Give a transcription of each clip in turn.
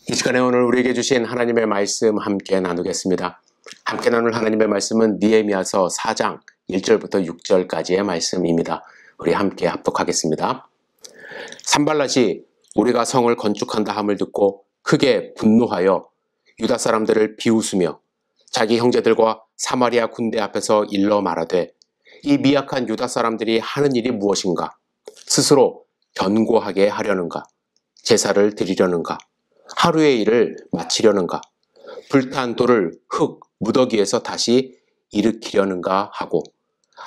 이 시간에 오늘 우리에게 주신 하나님의 말씀 함께 나누겠습니다. 함께 나눌 하나님의 말씀은 느헤미야서 4장 1절부터 6절까지의 말씀입니다. 우리 함께 합독하겠습니다. 산발랏이 우리가 성을 건축한다 함을 듣고 크게 분노하여 유다 사람들을 비웃으며 자기 형제들과 사마리아 군대 앞에서 일러 말하되 이 미약한 유다 사람들이 하는 일이 무엇인가? 스스로 견고하게 하려는가? 제사를 드리려는가? 하루의 일을 마치려는가? 불탄 돌을 흙 무더기에서 다시 일으키려는가 하고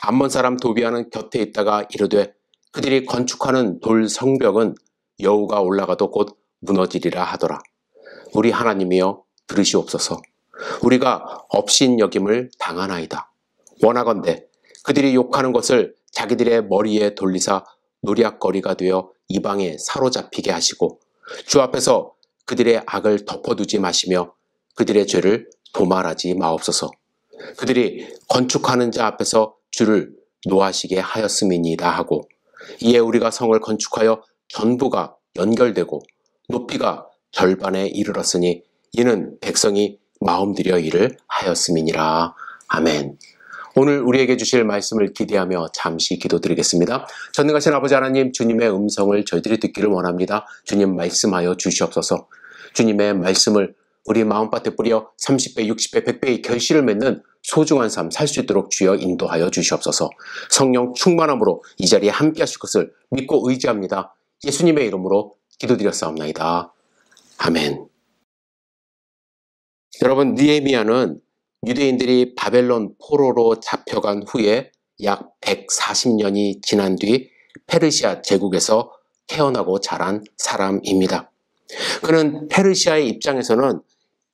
암몬 사람 도비아는 곁에 있다가 이르되 그들이 건축하는 돌 성벽은 여우가 올라가도 곧 무너지리라 하더라. 우리 하나님이여 들으시옵소서. 우리가 업신여김을 당하나이다. 원하건대 그들이 욕하는 것을 자기들의 머리에 돌리사 노략거리가 되어 이방에 사로잡히게 하시고 주 앞에서 그들의 악을 덮어두지 마시며 그들의 죄를 도말하지 마옵소서. 그들이 건축하는 자 앞에서 주를 노하시게 하였음이니이다 하고 이에 우리가 성을 건축하여 전부가 연결되고 높이가 절반에 이르렀으니 이는 백성이 마음들여 일을 하였음이니라. 아멘. 오늘 우리에게 주실 말씀을 기대하며 잠시 기도드리겠습니다. 전능하신 아버지 하나님, 주님의 음성을 저희들이 듣기를 원합니다. 주님 말씀하여 주시옵소서. 주님의 말씀을 우리 마음밭에 뿌려 30배, 60배, 100배의 결실을 맺는 소중한 삶 살 수 있도록 주여 인도하여 주시옵소서. 성령 충만함으로 이 자리에 함께 하실 것을 믿고 의지합니다. 예수님의 이름으로 기도드렸사옵나이다. 아멘. 여러분, 느헤미야는 유대인들이 바벨론 포로로 잡혀간 후에 약 140년이 지난 뒤 페르시아 제국에서 태어나고 자란 사람입니다. 그는 페르시아의 입장에서는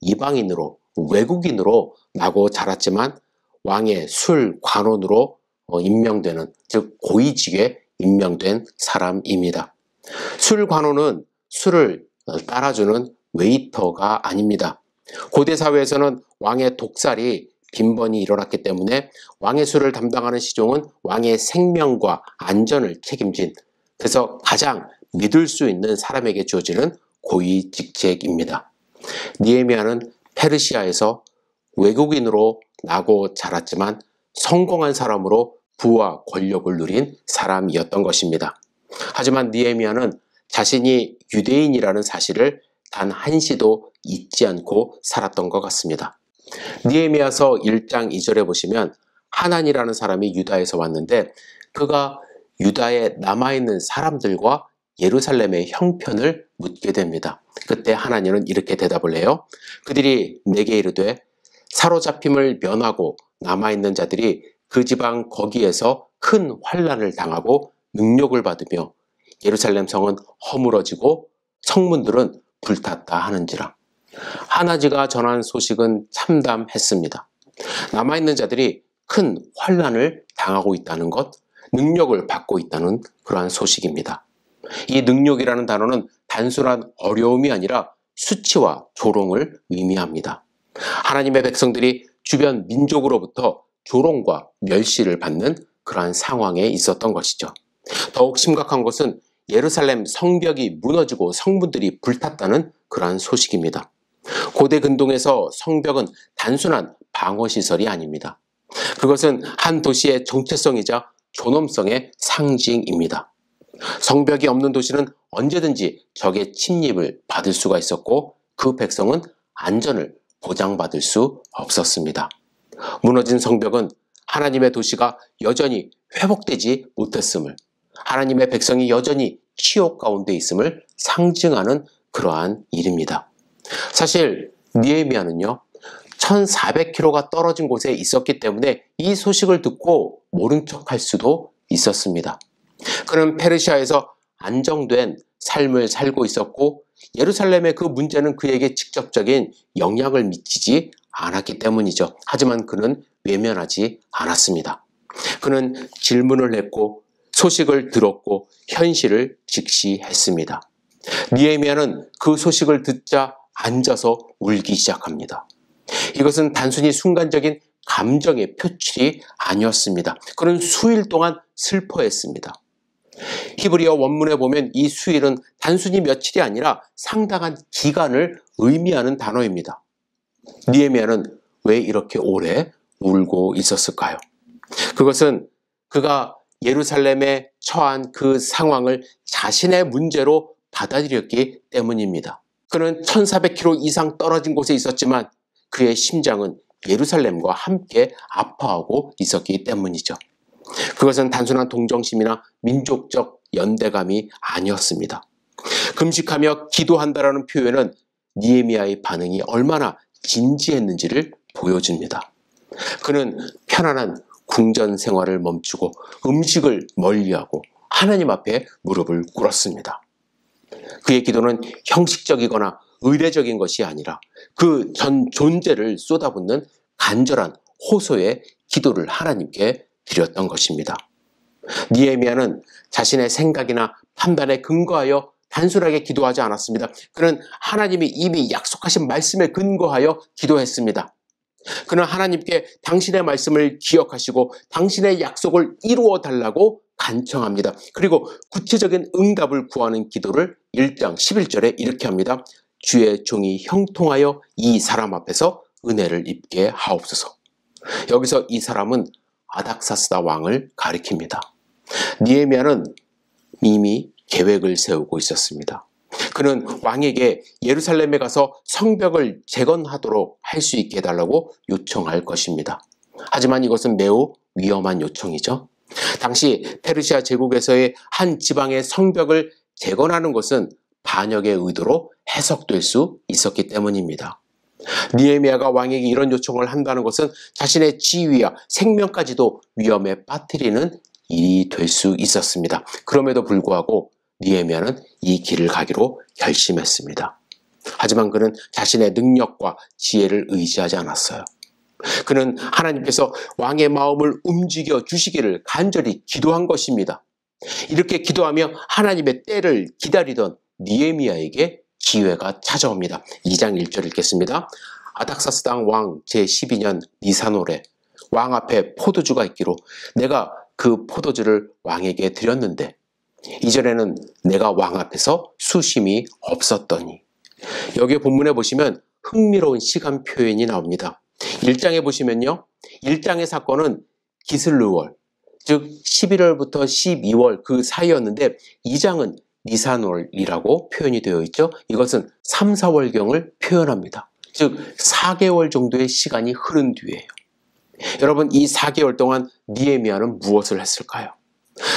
이방인으로, 외국인으로 나고 자랐지만 왕의 술 관원으로 임명되는, 즉 고위직에 임명된 사람입니다. 술 관원은 술을 따라주는 웨이터가 아닙니다. 고대 사회에서는 왕의 독살이 빈번히 일어났기 때문에 왕의 술을 담당하는 시종은 왕의 생명과 안전을 책임진, 그래서 가장 믿을 수 있는 사람에게 주어지는 고위 직책입니다. 느헤미야는 페르시아에서 외국인으로 나고 자랐지만 성공한 사람으로 부와 권력을 누린 사람이었던 것입니다. 하지만 느헤미야는 자신이 유대인이라는 사실을 단 한시도 잊지 않고 살았던 것 같습니다. 느헤미야서 1장 2절에 보시면 하난이라는 사람이 유다에서 왔는데 그가 유다에 남아있는 사람들과 예루살렘의 형편을 묻게 됩니다. 그때 하나님은 이렇게 대답을 해요. 그들이 내게 이르되 사로잡힘을 면하고 남아있는 자들이 그 지방 거기에서 큰 환난을 당하고 능욕을 받으며 예루살렘 성은 허물어지고 성문들은 불탔다 하는지라. 하나지가 전한 소식은 참담했습니다. 남아있는 자들이 큰 환난을 당하고 있다는 것, 능력을 받고 있다는 그러한 소식입니다. 이 능력이라는 단어는 단순한 어려움이 아니라 수치와 조롱을 의미합니다. 하나님의 백성들이 주변 민족으로부터 조롱과 멸시를 받는 그러한 상황에 있었던 것이죠. 더욱 심각한 것은 예루살렘 성벽이 무너지고 성문들이 불탔다는 그러한 소식입니다. 고대 근동에서 성벽은 단순한 방어시설이 아닙니다. 그것은 한 도시의 정체성이자 존엄성의 상징입니다. 성벽이 없는 도시는 언제든지 적의 침입을 받을 수가 있었고 그 백성은 안전을 보장받을 수 없었습니다. 무너진 성벽은 하나님의 도시가 여전히 회복되지 못했음을, 하나님의 백성이 여전히 치욕 가운데 있음을 상징하는 그러한 일입니다. 사실 느헤미야는요 1400km가 떨어진 곳에 있었기 때문에 이 소식을 듣고 모른 척할 수도 있었습니다. 그는 페르시아에서 안정된 삶을 살고 있었고 예루살렘의 그 문제는 그에게 직접적인 영향을 미치지 않았기 때문이죠. 하지만 그는 외면하지 않았습니다. 그는 질문을 했고 소식을 들었고 현실을 직시했습니다. 느헤미야는 그 소식을 듣자 앉아서 울기 시작합니다. 이것은 단순히 순간적인 감정의 표출이 아니었습니다. 그는 수일 동안 슬퍼했습니다. 히브리어 원문에 보면 이 수일은 단순히 며칠이 아니라 상당한 기간을 의미하는 단어입니다. 느헤미야는 왜 이렇게 오래 울고 있었을까요? 그것은 그가 예루살렘에 처한 그 상황을 자신의 문제로 받아들였기 때문입니다. 그는 1400km 이상 떨어진 곳에 있었지만 그의 심장은 예루살렘과 함께 아파하고 있었기 때문이죠. 그것은 단순한 동정심이나 민족적 연대감이 아니었습니다. 금식하며 기도한다라는 표현은 느헤미야의 반응이 얼마나 진지했는지를 보여줍니다. 그는 편안한 궁전 생활을 멈추고 음식을 멀리하고 하나님 앞에 무릎을 꿇었습니다. 그의 기도는 형식적이거나 의례적인 것이 아니라 그 전 존재를 쏟아붓는 간절한 호소의 기도를 하나님께 드렸던 것입니다. 느헤미야는 자신의 생각이나 판단에 근거하여 단순하게 기도하지 않았습니다. 그는 하나님이 이미 약속하신 말씀에 근거하여 기도했습니다. 그는 하나님께 당신의 말씀을 기억하시고 당신의 약속을 이루어 달라고 간청합니다. 그리고 구체적인 응답을 구하는 기도를 1장 11절에 이렇게 합니다. 주의 종이 형통하여 이 사람 앞에서 은혜를 입게 하옵소서. 여기서 이 사람은 아닥사스다 왕을 가리킵니다. 느헤미야는 이미 계획을 세우고 있었습니다. 그는 왕에게 예루살렘에 가서 성벽을 재건하도록 할 수 있게 해달라고 요청할 것입니다. 하지만 이것은 매우 위험한 요청이죠. 당시 페르시아 제국에서의 한 지방의 성벽을 재건하는 것은 반역의 의도로 해석될 수 있었기 때문입니다. 느헤미야가 왕에게 이런 요청을 한다는 것은 자신의 지위와 생명까지도 위험에 빠뜨리는 일이 될 수 있었습니다. 그럼에도 불구하고 느헤미야는 이 길을 가기로 결심했습니다. 하지만 그는 자신의 능력과 지혜를 의지하지 않았어요. 그는 하나님께서 왕의 마음을 움직여 주시기를 간절히 기도한 것입니다. 이렇게 기도하며 하나님의 때를 기다리던 느헤미야에게 기회가 찾아옵니다. 2장 1절 읽겠습니다. 아닥사스당 왕 제12년 니산월에 왕 앞에 포도주가 있기로 내가 그 포도주를 왕에게 드렸는데 이전에는 내가 왕 앞에서 수심이 없었더니. 여기 본문에 보시면 흥미로운 시간 표현이 나옵니다. 1장에 보시면요. 1장의 사건은 기슬르월, 즉 11월부터 12월 그 사이였는데 2장은 니산월이라고 표현이 되어 있죠. 이것은 3, 4월경을 표현합니다. 즉 4개월 정도의 시간이 흐른 뒤에요. 여러분, 이 4개월 동안 느헤미야는 무엇을 했을까요?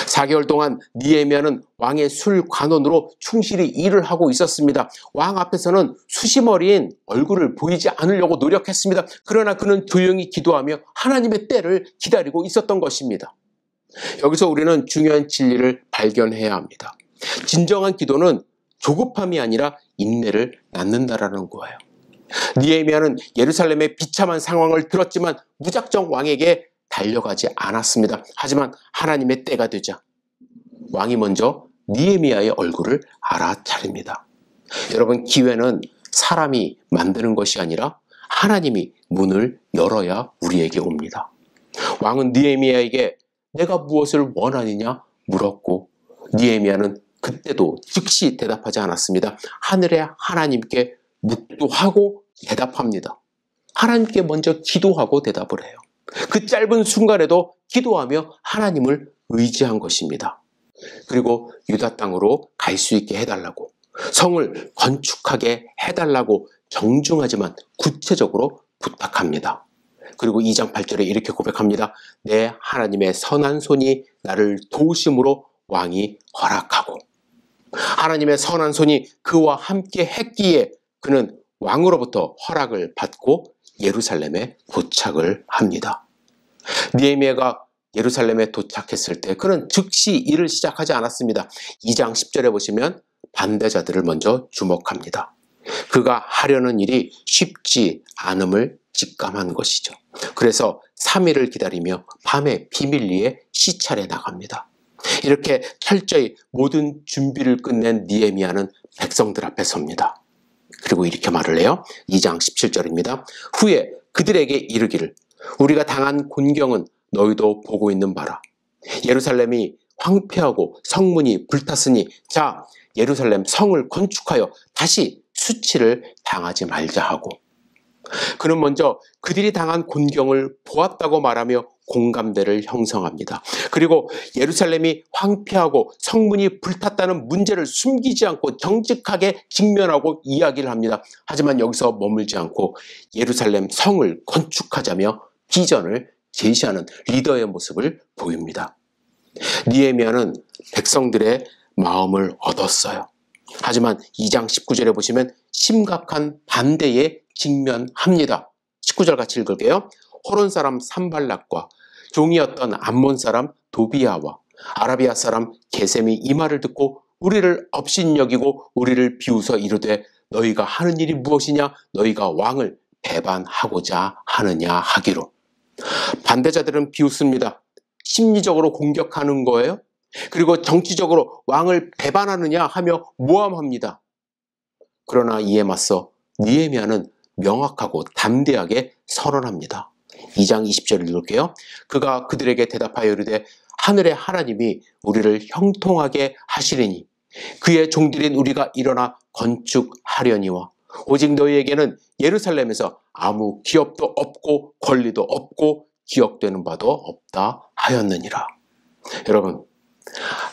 4개월 동안 느헤미야는 왕의 술관원으로 충실히 일을 하고 있었습니다. 왕 앞에서는 수시머리인 얼굴을 보이지 않으려고 노력했습니다. 그러나 그는 조용히 기도하며 하나님의 때를 기다리고 있었던 것입니다. 여기서 우리는 중요한 진리를 발견해야 합니다. 진정한 기도는 조급함이 아니라 인내를 낳는다라는 거예요. 느헤미야는 예루살렘의 비참한 상황을 들었지만 무작정 왕에게 달려가지 않았습니다. 하지만 하나님의 때가 되자 왕이 먼저 느헤미야의 얼굴을 알아차립니다. 여러분, 기회는 사람이 만드는 것이 아니라 하나님이 문을 열어야 우리에게 옵니다. 왕은 느헤미야에게 내가 무엇을 원하느냐 물었고 느헤미야는 그때도 즉시 대답하지 않았습니다. 하늘의 하나님께 묵도하고 대답합니다. 하나님께 먼저 기도하고 대답을 해요. 그 짧은 순간에도 기도하며 하나님을 의지한 것입니다. 그리고 유다 땅으로 갈 수 있게 해달라고, 성을 건축하게 해달라고 정중하지만 구체적으로 부탁합니다. 그리고 2장 8절에 이렇게 고백합니다. 내 하나님의 선한 손이 나를 도우심으로 왕이 허락하고, 하나님의 선한 손이 그와 함께 했기에 그는 왕으로부터 허락을 받고 예루살렘에 도착을 합니다. 느헤미야가 예루살렘에 도착했을 때 그는 즉시 일을 시작하지 않았습니다. 2장 10절에 보시면 반대자들을 먼저 주목합니다. 그가 하려는 일이 쉽지 않음을 직감한 것이죠. 그래서 3일을 기다리며 밤에 비밀리에 시찰에 나갑니다. 이렇게 철저히 모든 준비를 끝낸 느헤미야는 백성들 앞에 섭니다. 그리고 이렇게 말을 해요. 2장 17절입니다. 후에 그들에게 이르기를 우리가 당한 곤경은 너희도 보고 있는 바라. 예루살렘이 황폐하고 성문이 불탔으니 자 예루살렘 성을 건축하여 다시 수치를 당하지 말자 하고, 그는 먼저 그들이 당한 곤경을 보았다고 말하며 공감대를 형성합니다. 그리고 예루살렘이 황폐하고 성문이 불탔다는 문제를 숨기지 않고 정직하게 직면하고 이야기를 합니다. 하지만 여기서 머물지 않고 예루살렘 성을 건축하자며 비전을 제시하는 리더의 모습을 보입니다. 느헤미야는 백성들의 마음을 얻었어요. 하지만 2장 19절에 보시면 심각한 반대에 직면합니다. 19절 같이 읽을게요. 호론 사람 산발락과 종이었던 암몬 사람 도비야와 아라비아 사람 게셈이 이 말을 듣고 우리를 업신여기고 우리를 비웃어 이르되 너희가 하는 일이 무엇이냐? 너희가 왕을 배반하고자 하느냐 하기로. 반대자들은 비웃습니다. 심리적으로 공격하는 거예요. 그리고 정치적으로 왕을 배반하느냐 하며 모함합니다. 그러나 이에 맞서 느헤미야는 명확하고 담대하게 선언합니다. 2장 20절을 읽을게요. 그가 그들에게 대답하여 이르되 하늘의 하나님이 우리를 형통하게 하시리니 그의 종들인 우리가 일어나 건축하려니와 오직 너희에게는 예루살렘에서 아무 기업도 없고 권리도 없고 기억되는 바도 없다 하였느니라. 여러분,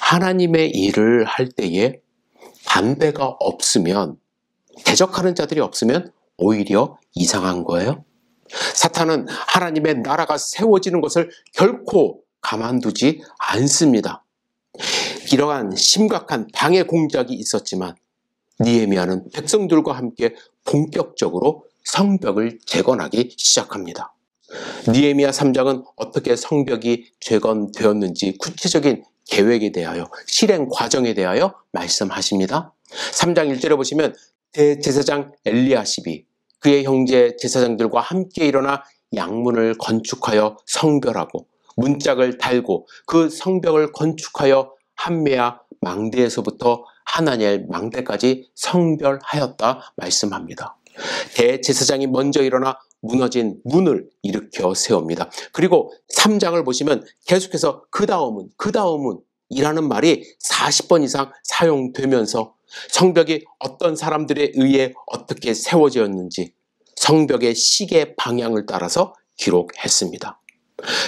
하나님의 일을 할 때에 반대가 없으면, 대적하는 자들이 없으면 오히려 이상한 거예요. 사탄은 하나님의 나라가 세워지는 것을 결코 가만두지 않습니다. 이러한 심각한 방해 공작이 있었지만 느헤미야는 백성들과 함께 본격적으로 성벽을 재건하기 시작합니다. 느헤미야 3장은 어떻게 성벽이 재건되었는지 구체적인 계획에 대하여, 실행 과정에 대하여 말씀하십니다. 3장 1절에 보시면 대제사장 엘리야십이 그의 형제 제사장들과 함께 일어나 양문을 건축하여 성별하고 문짝을 달고 그 성벽을 건축하여 한메아 망대에서부터 하나니엘 망대까지 성별하였다 말씀합니다. 대제사장이 먼저 일어나 무너진 문을 일으켜 세웁니다. 그리고 3장을 보시면 계속해서 그 다음은 이라는 말이 40번 이상 사용되면서 성벽이 어떤 사람들에 의해 어떻게 세워졌는지 성벽의 시계 방향을 따라서 기록했습니다.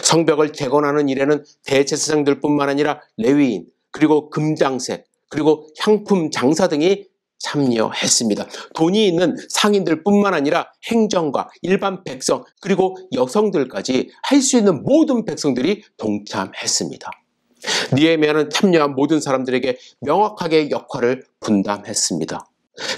성벽을 재건하는 일에는 대제사장들뿐만 아니라 레위인, 그리고 금장색, 그리고 향품 장사 등이 참여했습니다. 돈이 있는 상인들뿐만 아니라 행정가, 일반 백성, 그리고 여성들까지 할 수 있는 모든 백성들이 동참했습니다. 느헤미야는 참여한 모든 사람들에게 명확하게 역할을 분담했습니다.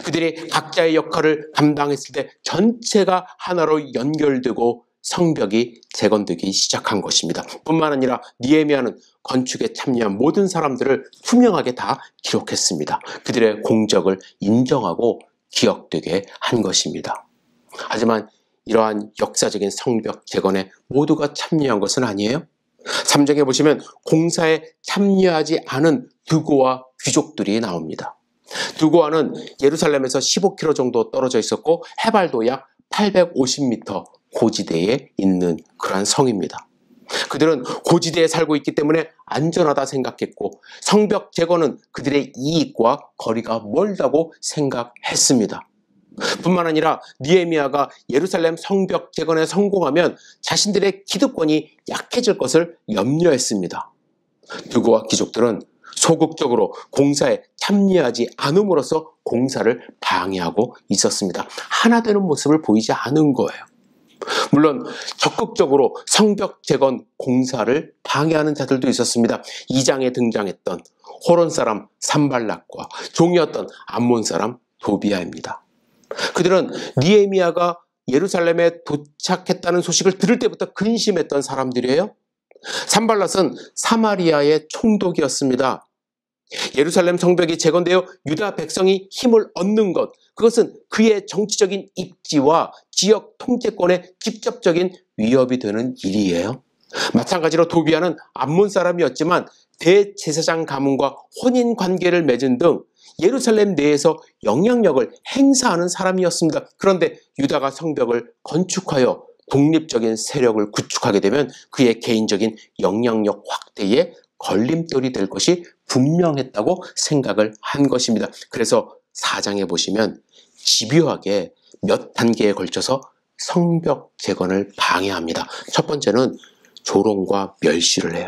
그들이 각자의 역할을 감당했을 때 전체가 하나로 연결되고 성벽이 재건되기 시작한 것입니다. 뿐만 아니라 느헤미야는 건축에 참여한 모든 사람들을 투명하게 다 기록했습니다. 그들의 공적을 인정하고 기억되게 한 것입니다. 하지만 이러한 역사적인 성벽 재건에 모두가 참여한 것은 아니에요. 3장에 보시면 공사에 참여하지 않은 드고와 귀족들이 나옵니다. 드고아는 예루살렘에서 15km 정도 떨어져 있었고 해발도 약 850m 고지대에 있는 그러한 성입니다. 그들은 고지대에 살고 있기 때문에 안전하다 생각했고 성벽 재건은 그들의 이익과 거리가 멀다고 생각했습니다. 뿐만 아니라 느헤미야가 예루살렘 성벽 재건에 성공하면 자신들의 기득권이 약해질 것을 염려했습니다. 드고와 귀족들은 소극적으로 공사에 참여하지 않음으로써 공사를 방해하고 있었습니다. 하나 되는 모습을 보이지 않은 거예요. 물론 적극적으로 성벽 재건 공사를 방해하는 자들도 있었습니다. 2장에 등장했던 호론 사람 산발락과 종이었던 암몬 사람 도비야입니다. 그들은 느헤미야가 예루살렘에 도착했다는 소식을 들을 때부터 근심했던 사람들이에요. 산발락은 사마리아의 총독이었습니다. 예루살렘 성벽이 재건되어 유다 백성이 힘을 얻는 것, 그것은 그의 정치적인 입지와 지역 통제권에 직접적인 위협이 되는 일이에요. 마찬가지로 도비야는 암몬 사람이었지만 대제사장 가문과 혼인 관계를 맺은 등 예루살렘 내에서 영향력을 행사하는 사람이었습니다. 그런데 유다가 성벽을 건축하여 독립적인 세력을 구축하게 되면 그의 개인적인 영향력 확대에 걸림돌이 될 것이 분명했다고 생각을 한 것입니다. 그래서 4장에 보시면 집요하게 몇 단계에 걸쳐서 성벽 재건을 방해합니다. 첫 번째는 조롱과 멸시를 해요.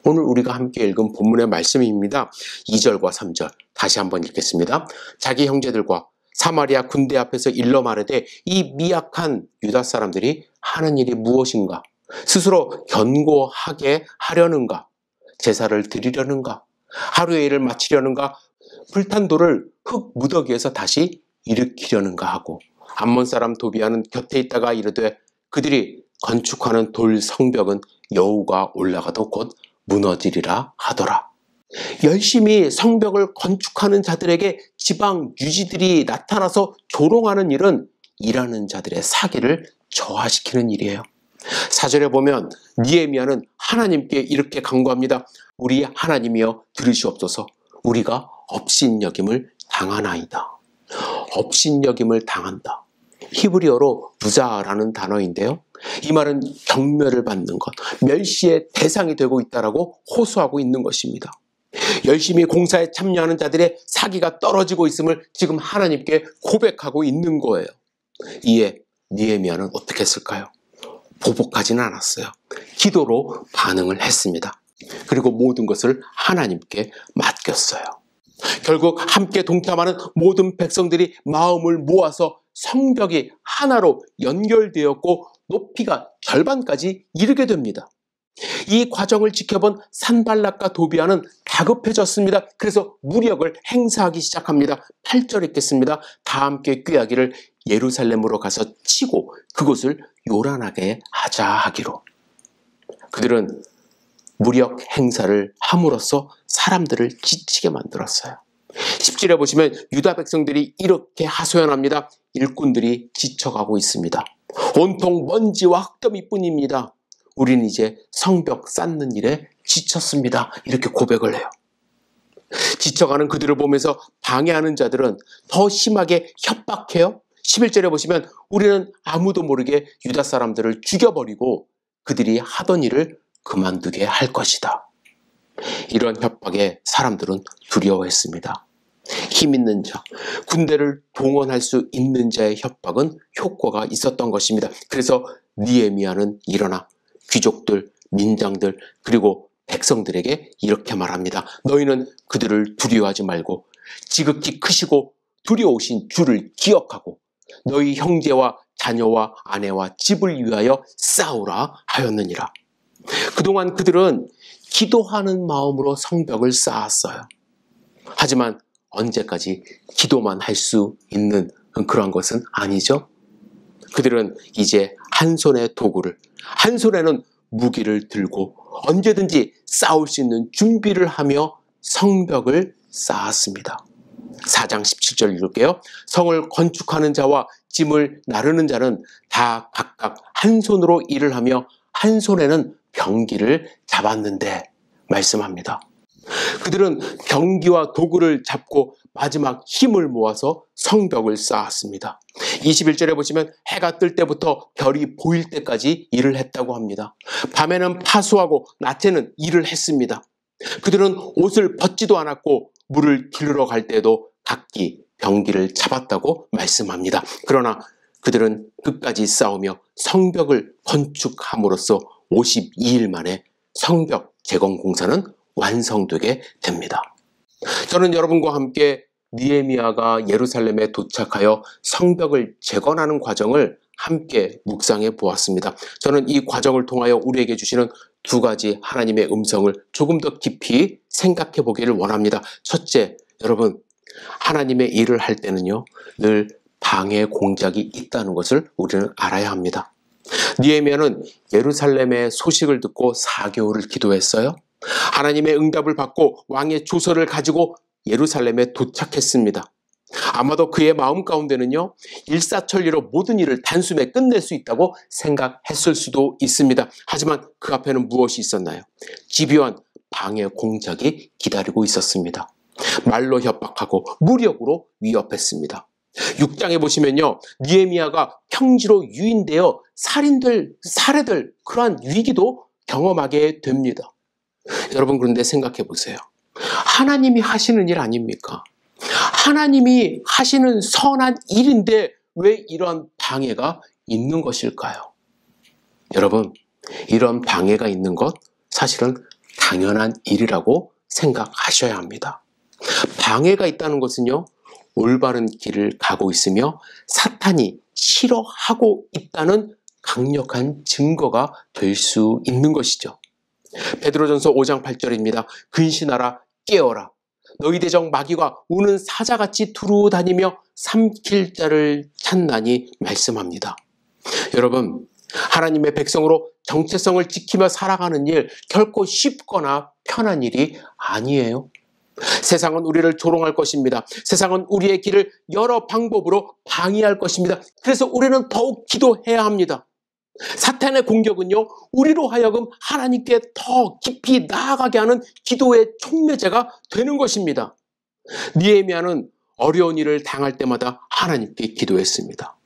오늘 우리가 함께 읽은 본문의 말씀입니다. 2절과 3절 다시 한번 읽겠습니다. 자기 형제들과 사마리아 군대 앞에서 일러 마르되 이 미약한 유다 사람들이 하는 일이 무엇인가? 스스로 견고하게 하려는가? 제사를 드리려는가? 하루의 일을 마치려는가? 불탄 돌을 흙 무더기에서 다시 일으키려는가 하고 암몬 사람 도비아는 곁에 있다가 이르되 그들이 건축하는 돌 성벽은 여우가 올라가도 곧 무너지리라 하더라. 열심히 성벽을 건축하는 자들에게 지방 유지들이 나타나서 조롱하는 일은 일하는 자들의 사기를 저하시키는 일이에요. 4절에 보면 느헤미야는 하나님께 이렇게 간구합니다. 우리 하나님이여 들으시옵소서. 우리가 업신여김을 당하나이다. 업신여김을 당한다. 히브리어로 부자라는 단어인데요. 이 말은 경멸을 받는 것, 멸시의 대상이 되고 있다라고 호소하고 있는 것입니다. 열심히 공사에 참여하는 자들의 사기가 떨어지고 있음을 지금 하나님께 고백하고 있는 거예요. 이에 느헤미야는 어떻게 했을까요? 보복하지는 않았어요. 기도로 반응을 했습니다. 그리고 모든 것을 하나님께 맡겼어요. 결국 함께 동참하는 모든 백성들이 마음을 모아서 성벽이 하나로 연결되었고 높이가 절반까지 이르게 됩니다. 이 과정을 지켜본 산발락과 도비아는 다급해졌습니다. 그래서 무력을 행사하기 시작합니다. 8절 읽겠습니다. 다 함께 꾀하기를 예루살렘으로 가서 치고 그곳을 요란하게 하자 하기로. 그들은 무력 행사를 함으로써 사람들을 지치게 만들었어요. 10절에 보시면 유다 백성들이 이렇게 하소연합니다. 일꾼들이 지쳐가고 있습니다. 온통 먼지와 흙더미뿐입니다. 우리는 이제 성벽 쌓는 일에 지쳤습니다. 이렇게 고백을 해요. 지쳐가는 그들을 보면서 방해하는 자들은 더 심하게 협박해요. 11절에 보시면 우리는 아무도 모르게 유다 사람들을 죽여버리고 그들이 하던 일을 그만두게 할 것이다. 이런 협박에 사람들은 두려워했습니다. 힘 있는 자, 군대를 동원할 수 있는 자의 협박은 효과가 있었던 것입니다. 그래서 느헤미야는 일어나 귀족들, 민장들, 그리고 백성들에게 이렇게 말합니다. 너희는 그들을 두려워하지 말고 지극히 크시고 두려우신 주를 기억하고 너희 형제와 자녀와 아내와 집을 위하여 싸우라 하였느니라. 그동안 그들은 기도하는 마음으로 성벽을 쌓았어요. 하지만 언제까지 기도만 할 수 있는 그런 것은 아니죠. 그들은 이제 한 손에 도구를, 한 손에는 무기를 들고 언제든지 싸울 수 있는 준비를 하며 성벽을 쌓았습니다. 4장 17절 읽을게요. 성을 건축하는 자와 짐을 나르는 자는 다 각각 한 손으로 일을 하며 한 손에는 병기를 잡았는데 말씀합니다. 그들은 병기와 도구를 잡고 마지막 힘을 모아서 성벽을 쌓았습니다. 21절에 보시면 해가 뜰 때부터 별이 보일 때까지 일을 했다고 합니다. 밤에는 파수하고 낮에는 일을 했습니다. 그들은 옷을 벗지도 않았고 물을 길러 갈 때도 각기 병기를 잡았다고 말씀합니다. 그러나 그들은 끝까지 싸우며 성벽을 건축함으로써 52일 만에 성벽 재건 공사는 완성되게 됩니다. 저는 여러분과 함께 느헤미야가 예루살렘에 도착하여 성벽을 재건하는 과정을 함께 묵상해 보았습니다. 저는 이 과정을 통하여 우리에게 주시는 두 가지 하나님의 음성을 조금 더 깊이 생각해 보기를 원합니다. 첫째, 여러분, 하나님의 일을 할 때는요, 늘 방해 공작이 있다는 것을 우리는 알아야 합니다. 느헤미야는 예루살렘의 소식을 듣고 4개월을 기도했어요. 하나님의 응답을 받고 왕의 조서를 가지고 예루살렘에 도착했습니다. 아마도 그의 마음 가운데는요, 일사천리로 모든 일을 단숨에 끝낼 수 있다고 생각했을 수도 있습니다. 하지만 그 앞에는 무엇이 있었나요? 집요한 방해 공작이 기다리고 있었습니다. 말로 협박하고 무력으로 위협했습니다. 6장에 보시면요, 느헤미야가 평지로 유인되어 살해될 그러한 위기도 경험하게 됩니다. 여러분, 그런데 생각해 보세요. 하나님이 하시는 일 아닙니까? 하나님이 하시는 선한 일인데 왜 이런 방해가 있는 것일까요? 여러분, 이런 방해가 있는 것 사실은 당연한 일이라고 생각하셔야 합니다. 방해가 있다는 것은요, 올바른 길을 가고 있으며 사탄이 싫어하고 있다는 강력한 증거가 될 수 있는 것이죠. 베드로전서 5장 8절입니다. 근신하라, 깨어라. 너희 대적 마귀가 우는 사자같이 두루다니며 삼킬 자를 찾나니 말씀합니다. 여러분, 하나님의 백성으로 정체성을 지키며 살아가는 일 결코 쉽거나 편한 일이 아니에요. 세상은 우리를 조롱할 것입니다. 세상은 우리의 길을 여러 방법으로 방해할 것입니다. 그래서 우리는 더욱 기도해야 합니다. 사탄의 공격은요, 우리로 하여금 하나님께 더 깊이 나아가게 하는 기도의 촉매제가 되는 것입니다. 느헤미야는 어려운 일을 당할 때마다 하나님께 기도했습니다.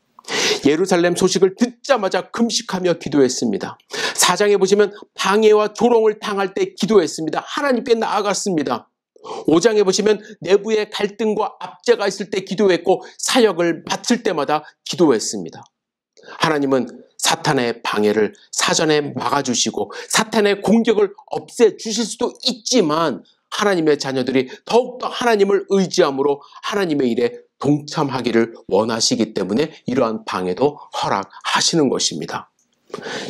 예루살렘 소식을 듣자마자 금식하며 기도했습니다. 4장에 보시면 방해와 조롱을 당할 때 기도했습니다. 하나님께 나아갔습니다. 5장에 보시면 내부의 갈등과 압제가 있을 때 기도했고 사역을 마칠 때마다 기도했습니다. 하나님은 사탄의 방해를 사전에 막아주시고 사탄의 공격을 없애주실 수도 있지만 하나님의 자녀들이 더욱더 하나님을 의지함으로 하나님의 일에 동참하기를 원하시기 때문에 이러한 방해도 허락하시는 것입니다.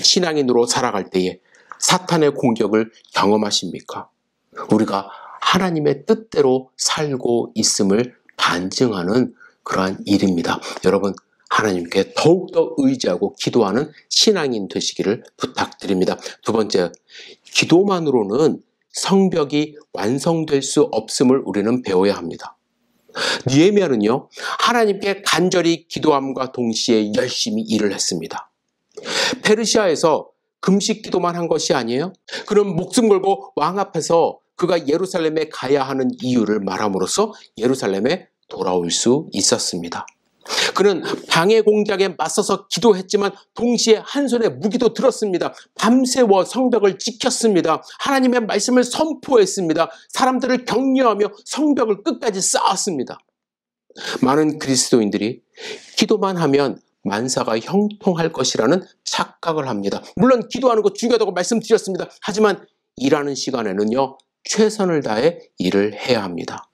신앙인으로 살아갈 때에 사탄의 공격을 경험하십니까? 우리가 하나님의 뜻대로 살고 있음을 반증하는 그러한 일입니다. 여러분, 하나님께 더욱더 의지하고 기도하는 신앙인 되시기를 부탁드립니다. 두 번째, 기도만으로는 성벽이 완성될 수 없음을 우리는 배워야 합니다. 느헤미야는요, 하나님께 간절히 기도함과 동시에 열심히 일을 했습니다. 페르시아에서 금식 기도만 한 것이 아니에요. 그는 목숨 걸고 왕 앞에서 그가 예루살렘에 가야 하는 이유를 말함으로써 예루살렘에 돌아올 수 있었습니다. 그는 방해 공작에 맞서서 기도했지만 동시에 한 손에 무기도 들었습니다. 밤새워 성벽을 지켰습니다. 하나님의 말씀을 선포했습니다. 사람들을 격려하며 성벽을 끝까지 쌓았습니다. 많은 그리스도인들이 기도만 하면 만사가 형통할 것이라는 착각을 합니다. 물론 기도하는 거 중요하다고 말씀드렸습니다. 하지만 일하는 시간에는요, 최선을 다해 일을 해야 합니다.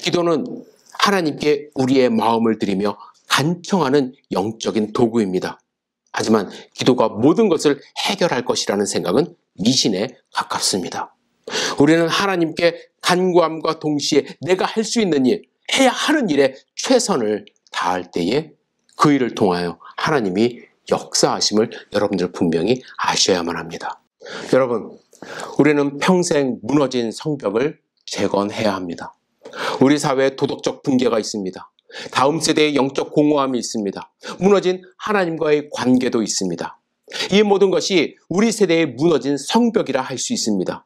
기도는 하나님께 우리의 마음을 드리며 간청하는 영적인 도구입니다. 하지만 기도가 모든 것을 해결할 것이라는 생각은 미신에 가깝습니다. 우리는 하나님께 간구함과 동시에 내가 할 수 있는 일, 해야 하는 일에 최선을 다할 때에 그 일을 통하여 하나님이 역사하심을 여러분들 분명히 아셔야만 합니다. 여러분, 우리는 평생 무너진 성벽을 재건해야 합니다. 우리 사회에 도덕적 붕괴가 있습니다. 다음 세대의 영적 공허함이 있습니다. 무너진 하나님과의 관계도 있습니다. 이 모든 것이 우리 세대의 무너진 성벽이라 할 수 있습니다.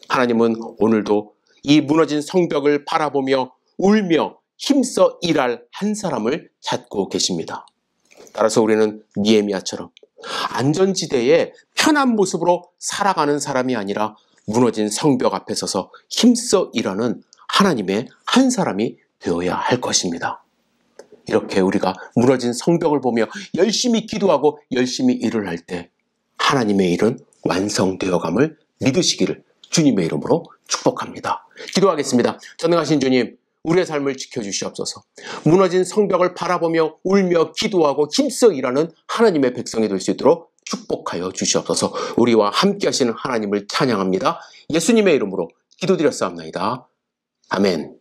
하나님은 오늘도 이 무너진 성벽을 바라보며 울며 힘써 일할 한 사람을 찾고 계십니다. 따라서 우리는 느헤미야처럼 안전지대에 편한 모습으로 살아가는 사람이 아니라 무너진 성벽 앞에 서서 힘써 일하는 하나님의 한 사람이 되어야 할 것입니다. 이렇게 우리가 무너진 성벽을 보며 열심히 기도하고 열심히 일을 할 때 하나님의 일은 완성되어감을 믿으시기를 주님의 이름으로 축복합니다. 기도하겠습니다. 전능하신 주님, 우리의 삶을 지켜주시옵소서. 무너진 성벽을 바라보며 울며 기도하고 힘써 일하는 하나님의 백성이 될 수 있도록 축복하여 주시옵소서. 우리와 함께 하시는 하나님을 찬양합니다. 예수님의 이름으로 기도드렸사옵나이다. 아멘.